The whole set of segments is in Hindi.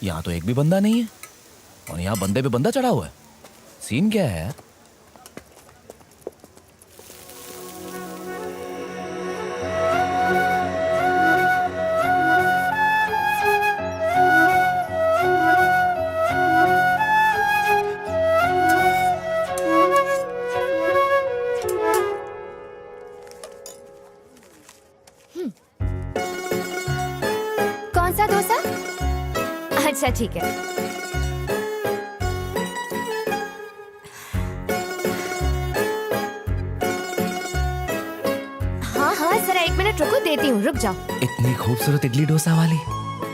यहाँ तो एक भी बंदा नहीं है और यहाँ बंदे पे बंदा चढ़ा हुआ है। सीन क्या है यार? कौन सा डोसा? अच्छा ठीक है। हाँ हाँ जरा 1 मिनट रुको, देती हूँ, रुक जाओ। इतनी खूबसूरत इडली डोसा वाली,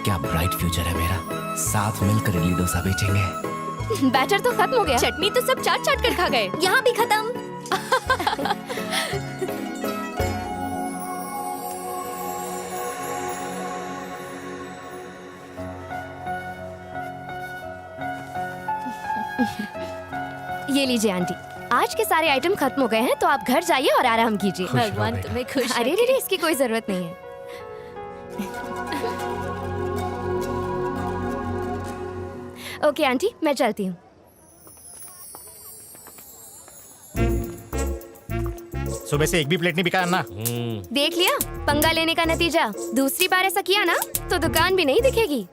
क्या ब्राइट फ्यूचर है मेरा। साथ मिलकर इडली डोसा बेचेंगे। बैटर तो खत्म हो गया। चटनी तो सब चाट चाट कर खा गए। यहाँ भी खत्म। ये लीजिए आंटी, आज के सारे आइटम खत्म हो गए हैं, तो आप घर जाइए और आराम कीजिए। खुश रहो भगवान बेटा। तुम्हें खुश अरे रखे। रे, इसकी कोई जरूरत नहीं है। ओके आंटी, मैं चलती हूँ। सुबह से एक भी प्लेट नहीं बिका अन्ना। देख लिया पंगा लेने का नतीजा। दूसरी बार ऐसा किया ना तो दुकान भी नहीं दिखेगी।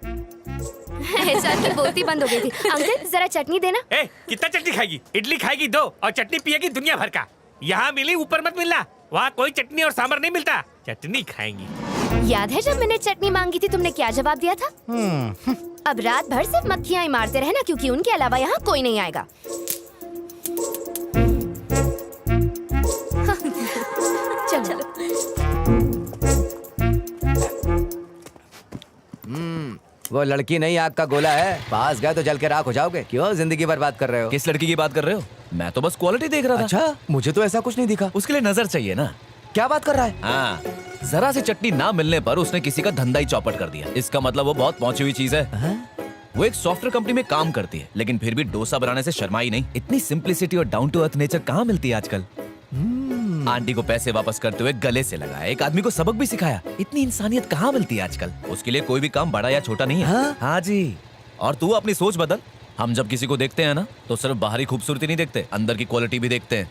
चटनी बोलती बंद हो गई थी। अंकल जरा चटनी देना। ए, कितना चटनी खाएगी? इडली खाएगी 2 और चटनी पिएगी दुनिया भर का। यहाँ मिली ऊपर मत मिलना, वहाँ कोई चटनी और सांभर नहीं मिलता। चटनी खाएंगी। याद है जब मैंने चटनी मांगी थी तुमने क्या जवाब दिया था? अब रात भर सिर्फ मक्खियाँ ही मारते रहना, क्योंकि उनके अलावा यहाँ कोई नहीं आएगा। चलो। वो लड़की नहीं आग का गोला है, पास गए तो जल के राख हो जाओगे। क्यों जिंदगी बर्बाद कर रहे हो? किस लड़की की बात कर रहे हो? मैं तो बस क्वालिटी देख रहा था। अच्छा, मुझे तो ऐसा कुछ नहीं दिखा। उसके लिए नजर चाहिए ना। क्या बात कर रहा है? हाँ, जरा सी चटनी ना मिलने पर उसने किसी का धंधा ही चौपट कर दिया। इसका मतलब वो बहुत पहुंची हुई चीज है। वो एक सॉफ्टवेयर कंपनी में काम करती है, लेकिन फिर भी डोसा बनाने से शर्माई नहीं। इतनी सिंप्लिसिटी और डाउन टू अर्थ नेचर कहाँ मिलती है आजकल। आंटी को पैसे वापस करते हुए गले से लगाया, एक आदमी को सबक भी सिखाया। इतनी इंसानियत कहाँ मिलती है आजकल। उसके लिए कोई भी काम बड़ा या छोटा नहीं है। हाँ जी, और तू अपनी सोच बदल। हम जब किसी को देखते हैं ना तो सिर्फ बाहरी खूबसूरती नहीं देखते, अंदर की क्वालिटी भी देखते हैं।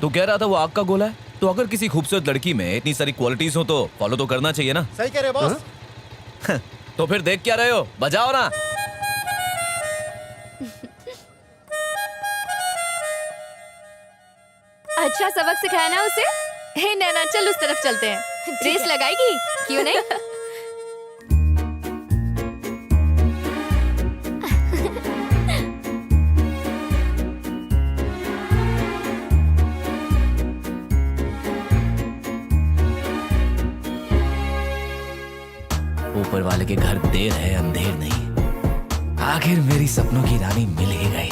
तू कह रहा था वो आग का गोला है, तो अगर किसी खूबसूरत लड़की में इतनी सारी क्वालिटीज हो तो फॉलो तो करना चाहिए ना। सही कह रहे बॉस। तो फिर देख क्या रहे हो, बजाओ ना। अच्छा सबक सिखाया ना उसे। हे नैना, चल उस तरफ चलते हैं। रेस लगाएगी? क्यों नहीं? ऊपर वाले के घर देर है अंधेर नहीं। आखिर मेरी सपनों की रानी मिल ही गई।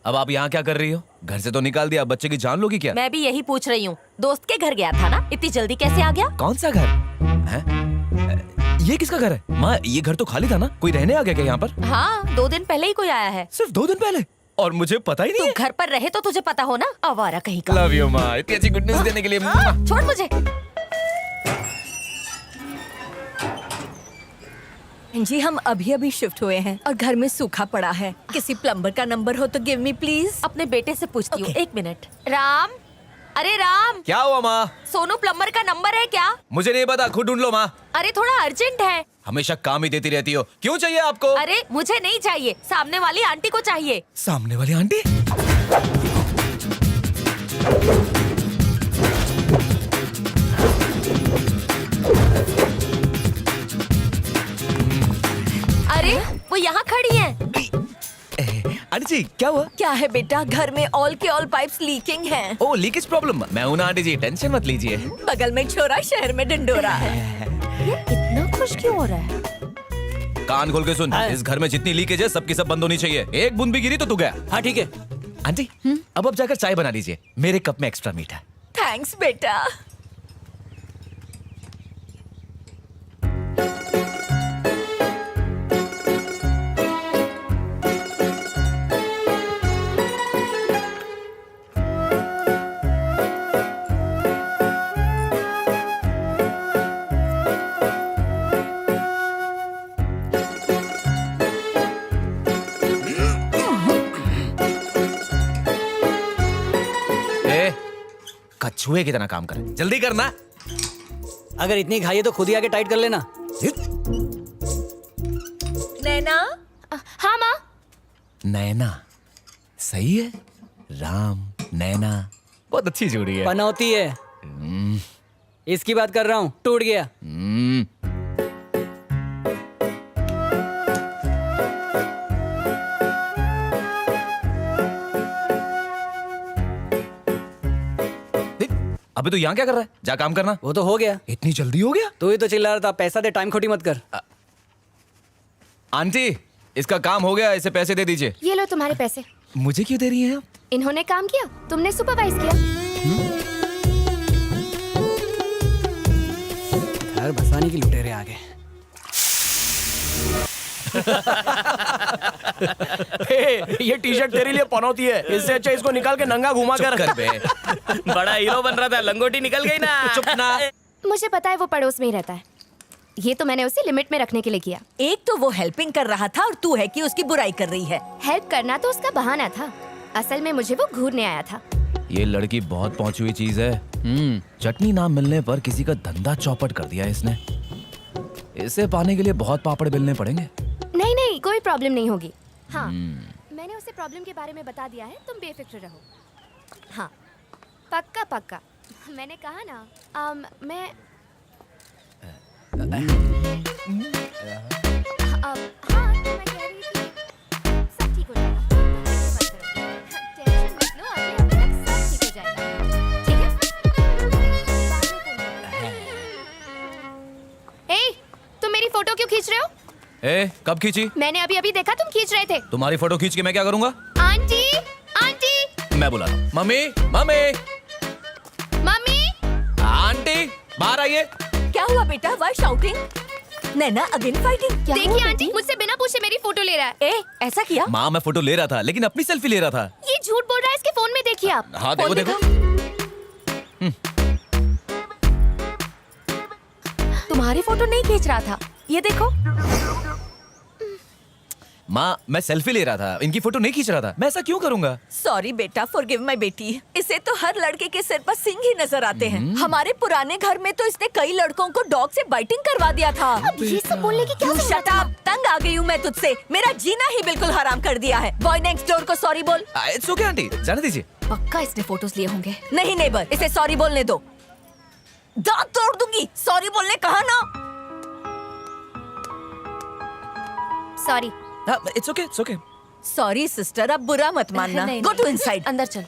अब आप यहाँ क्या कर रही हो? घर से तो निकाल दिया, बच्चे की जान लोगी क्या? मैं भी यही पूछ रही हूँ। दोस्त के घर गया था ना, इतनी जल्दी कैसे आ गया? कौन सा घर है? ये किसका घर है? माँ, ये घर तो खाली था ना, कोई रहने आ गया क्या यहाँ पर? हाँ, 2 दिन पहले ही कोई आया है। सिर्फ 2 दिन पहले? और मुझे पता ही नहीं तू घर पर रहे तो तुझे पता हो ना, आवारा कहीं का। लव यू माँ, इतनी अच्छी गुड न्यूज़ देने के लिए। छोड़ मुझे। जी हम अभी अभी शिफ्ट हुए हैं और घर में सूखा पड़ा है। किसी प्लम्बर का नंबर हो तो गिव मी प्लीज। अपने बेटे से पूछती हूँ। Okay. 1 मिनट। राम, अरे राम, क्या हुआ माँ? सोनू प्लम्बर का नंबर है क्या? मुझे नहीं पता, खुद ढूंढ लो माँ। अरे थोड़ा अर्जेंट है। हमेशा काम ही देती रहती हो, क्यों चाहिए आपको? अरे मुझे नहीं चाहिए, सामने वाली आंटी को चाहिए। सामने वाली आंटी? अरे वो यहाँ खड़ी हैं। आंटी जी क्या हुआ? क्या है बेटा, घर में ऑल के ऑल पाइप्स लीकिंग हैं। ओ लीकेज प्रॉब्लम, मैं हूं ना आंटी जी, टेंशन मत लीजिए। बगल में छोरा शहर में ढिंडोरा है। ये इतना खुश क्यों हो रहा है? कान खोल के सुन, इस घर में जितनी लीकेज है सबकी सब बंद होनी चाहिए। एक बूंद भी गिरी तो तू गया। हाँ ठीक है। आंटी अब आप जाकर चाय बना लीजिए, मेरे कप में एक्स्ट्रा मीठा है। थैंक्स बेटा। ए, कछुए की तरह काम कर, जल्दी करना। अगर इतनी खाई है तो खुद ही आके टाइट कर लेना। नैना, हाँ माँ। नैना सही है, राम नैना बहुत अच्छी जोड़ी है। पनौती है। इसकी बात कर रहा हूँ, टूट गया। अबे तू यहाँ क्या कर रहा है? जा काम करना। वो तो हो गया। इतनी जल्दी हो गया? तू ही तो चिल्ला रहा था पैसा दे, टाइम खोटी मत कर। आंटी इसका काम हो गया, इसे पैसे दे दीजिए। ये लो तुम्हारे पैसे। मुझे क्यों दे रही हैं आप? इन्होंने काम किया, तुमने सुपरवाइज किया। यार भसाने की लुटेरे आ गए। ये टी शर्ट तेरे लिए पनौती है, इससे अच्छा इसको निकाल के नंगा घुमा कर। कर बे। बड़ा हीरो बन रहा था, लंगोटी निकल गई ना। चुप ना। मुझे पता है वो पड़ोस में ही रहता है। ये तो मैंने उसे लिमिट में रखने के लिए किया। एक तो वो हेल्पिंग कर रहा था और तू है कि उसकी बुराई कर रही है। हेल्प करना तो उसका बहाना था, असल में मुझे वो घूरने आया था। ये लड़की बहुत पहुंची हुई चीज है। चटनी ना मिलने पर किसी का धंधा चौपट कर दिया इसने। इसे पाने के लिए बहुत पापड़ बेलने पड़ेंगे। नहीं नहीं, कोई प्रॉब्लम नहीं होगी। हाँ, मैंने उसे प्रॉब्लम के बारे में बता दिया है, तुम बेफिक्र रहो। हाँ पक्का पक्का, मैंने कहा ना। मैं हाँ तो मैं कह रही थी सब ठीक हो जाएगा, तुम फिक्र मत करो। टेंशन मत लो, अगले हफ्ते तक सब ठीक हो जाएगा। ठीक है? बाद में फोन। ए, तुम मेरी फोटो क्यों खींच रहे हो? ए, कब खींची? मैंने अभी अभी देखा तुम खींच रहे थे। तुम्हारी फोटो खींच के मैं क्या करूंगा? आंटी, आंटी, मैं बुला रहा हूं। Mummy, mummy, mummy. आंटी बाहर आइए। क्या हुआ बेटा? Why shouting? Naina again fighting? देखिए आंटी, मुझसे बिना पूछे मेरी फोटो ले रहा है। ए, ऐसा किया? माँ मैं फोटो ले रहा था, लेकिन अपनी सेल्फी ले रहा था। ये झूठ बोल रहा है, इसके फोन में देखिए आप। हाँ देखो फोन देखो। तुम्हारी फोटो नहीं खींच रहा था, ये देखो। माँ मैं सेल्फी ले रहा था, इनकी फोटो नहीं खींच रहा था। मैं ऐसा क्यों करूंगा? सॉरी बेटा, फॉरगिव माय बेटी। इसे तो हर लड़के के सिर पर सिंह ही नजर आते हैं। हमारे पुराने घर में तो इसने कई लड़कों को डॉग से बाइटिंग करवा दिया था। अब ये सब बोलने की क्या You जरूरत shut है? up! तंग आ गई हूँ मैं तुझसे। मेरा जीना ही बिल्कुल हराम कर दिया है। बॉय नेक्स्ट डोर को सॉरी बोल। इट्स ओके आंटी, जाने दीजिए। पक्का इसने फोटोज लिए होंगे। नहीं नेबर, इसे सॉरी बोलने दो। दांत तोड़ दूंगी। सॉरी बोलने कहा ना। Sorry. It's okay, it's okay. Sorry sister, अब बुरा मत मानना। नहीं, गो नहीं। To inside. अंदर चल।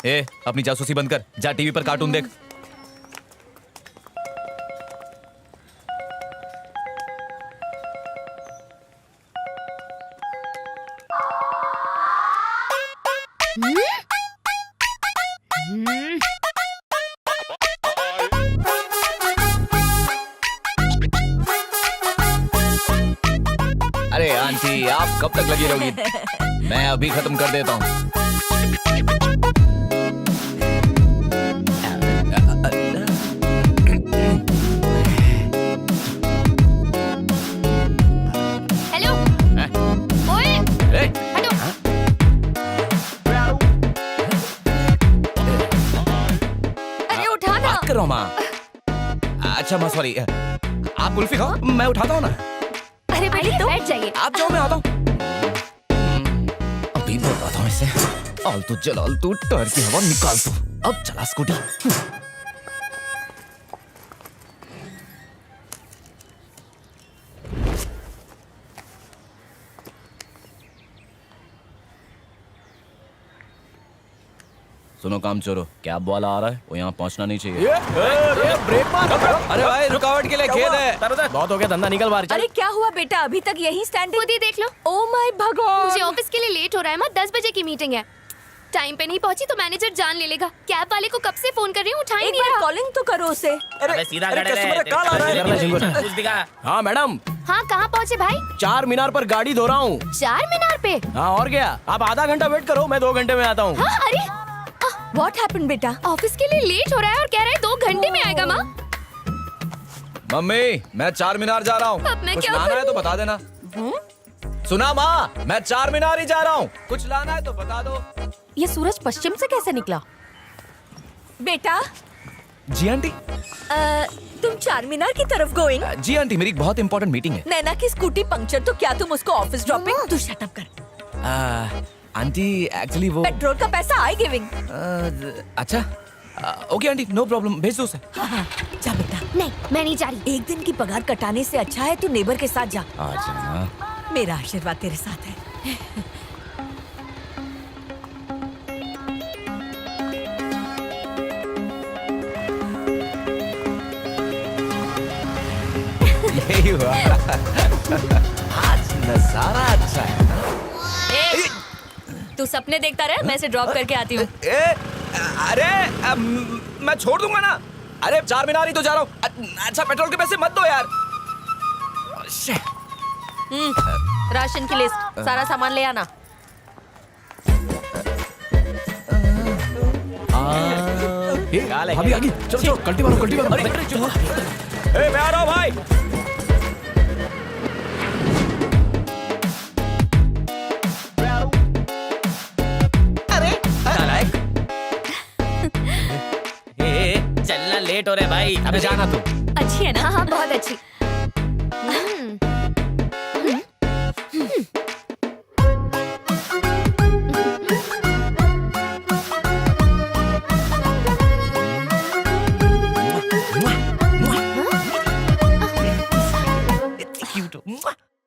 ए, अपनी जासूसी बंद कर, जा टीवी पर कार्टून देख। अरे आंटी आप कब तक लगी रहोगी? मैं अभी खत्म कर देता हूँ। हेलो। ओए, ए, हटो। अरे उठा ना। बात कर रहा हूँ माँ। अच्छा माँ सॉरी, आप कुल्फी खाओ, मैं उठाता हूँ ना। अरे बेटी बैठ जाइए। आप जाओ, मैं आता हूँ। अभी बताता हूँ इसे। आलतू जलालतू टायर की हवा निकाल तू। अब चला स्कूटी। सुनो काम चोरो, कैब वाला आ रहा है, वो यहाँ पहुँचना नहीं चाहिए। ब्रेक मार। अरे भाई रुकावट के लिए खेद है। बहुत हो गया, धंधा निकल बाहर चल। अरे क्या हुआ बेटा, अभी तक यही स्टैंड खुद ही देख लो, ओ माय भगवान। मुझे ऑफिस के लिए लेट हो रहा है। मैं 10 बजे की मीटिंग है। टाइम पे नहीं पहुंची तो मैनेजर जान ले लेगा। कैब वाले को कब से फोन कर रही हूँ, उठा ही एक नहीं बार रहा। कॉलिंग तो करो उसे। अबे सीधा अरे खड़े customer रहे, का कॉल आ रहा है। तेरे को कुछ दिखा। हाँ मैडम, हाँ कहाँ पहुँचे भाई? चार मीनार पर गाड़ी धो रहा हूँ। 4 मीनार पे? हाँ और क्या, आप आधा घंटा वेट करो, मैं 2 घंटे में आता हूँ। हाँ अरे व्हाट हैपेंड बेटा? ऑफिस के लिए लेट हो रहा है और कह रहा है 2 घंटे में आएगा। माँ मम्मी, मैं 4 मीनार जा रहा हूँ। अब मैं कुछ क्या लाना है करूं? तो बता देना। सुना माँ, मैं 4 मीनार ही जा रहा हूँ। कुछ लाना है तो बता दो। ये सूरज पश्चिम से कैसे निकला? बेटा जी आंटी। तुम चार मीनार की तरफ गोइंग? जी आंटी, मेरी एक बहुत इंपॉर्टेंट मीटिंग है। नैना की स्कूटी पंक्चर, तो क्या तुम उसको ऑफिस ड्रॉपिंग? तू शट अप कर। आंटी एक्चुअली वो पेट्रोल का पैसा आई गिविंग। अच्छा ओके आंटी, नो प्रॉब्लम, भेज दो उसे। जा बेटा। नहीं, मैं नहीं जा रही। एक दिन की पगार कटाने से अच्छा है तू नेबर के साथ जा। आ जाना। मेरा आशीर्वाद तेरे साथ है। यही हुआ। आज नजारा अच्छा है ना? तू सपने देखता रहे, मैं इसे ड्रॉप करके आती हूँ। अरे मैं छोड़ दूंगा ना। अरे 4 मीनार ही तो जा रहा हूँ। अच्छा पेट्रोल के पैसे मत दो यार। राशन की लिस्ट, सारा सामान ले आना। अभी आगे चलो चलो, कल्टी मारो कल्टी मारो। ए, मैं आ रहा हूँ भाई। चलना लेट हो रहा है भाई। अबे जाना तू। अच्छी है ना? हाँ बहुत अच्छी।